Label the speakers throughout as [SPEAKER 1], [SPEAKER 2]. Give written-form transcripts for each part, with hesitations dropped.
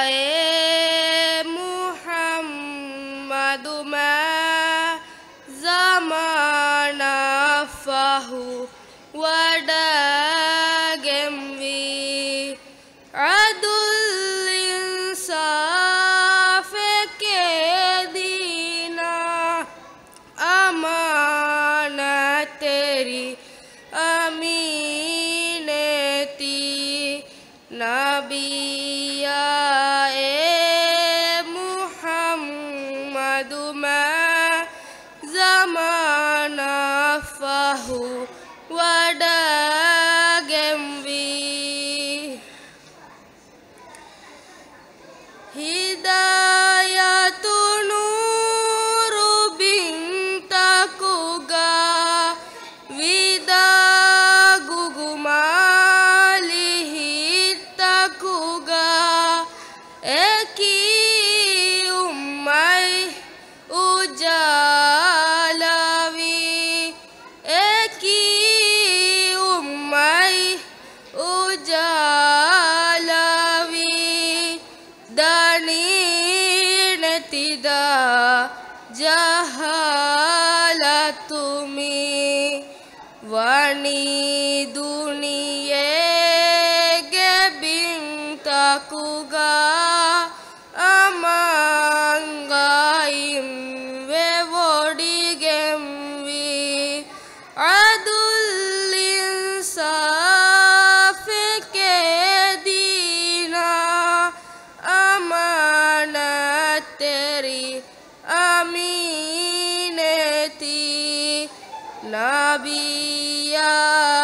[SPEAKER 1] Nabiyae Muhammadu ma zamana fahu wadagem wi adul insaf ke dina amanat teri amineti Nabiyae Muhammadu ma zamana fahu wadagem wi hidayatun nuru bintakuga vida gugumalihittakuga eki ummai ujalawi eki ummai ujalawi daninetida jahalatumi wani duniye gebintakuga amangaim vevodigem adul insaf ke dina amanat teri amineti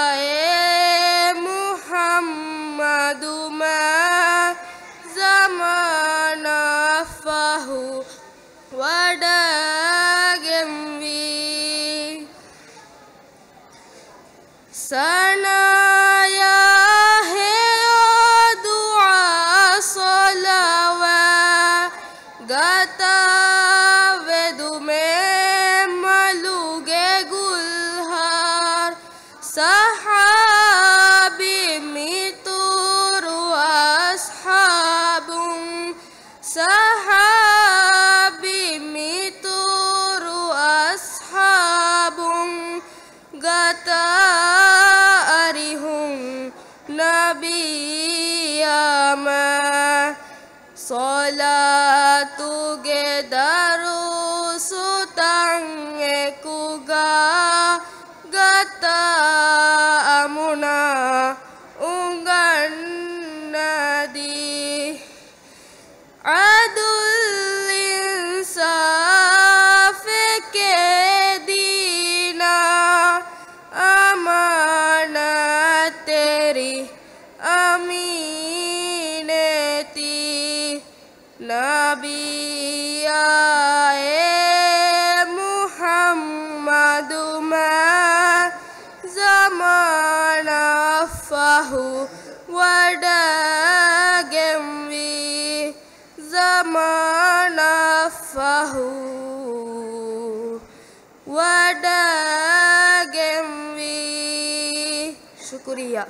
[SPEAKER 1] Nabiyae Muhammadu ma zamana fahu wadagem wi sanaya he dua salawa gata vedume maluge gulhar sahabi mituru ashabum sahabi mituru ashabum gata arihum nabiyama salatu gedaru sutange kuga gata amuna ungan nadi adul insaf ke dina amanat teri amineti Nabiyae Muhammadu ma zamana fahu wadagem wi zamana fahu wadagem wi syukuriya.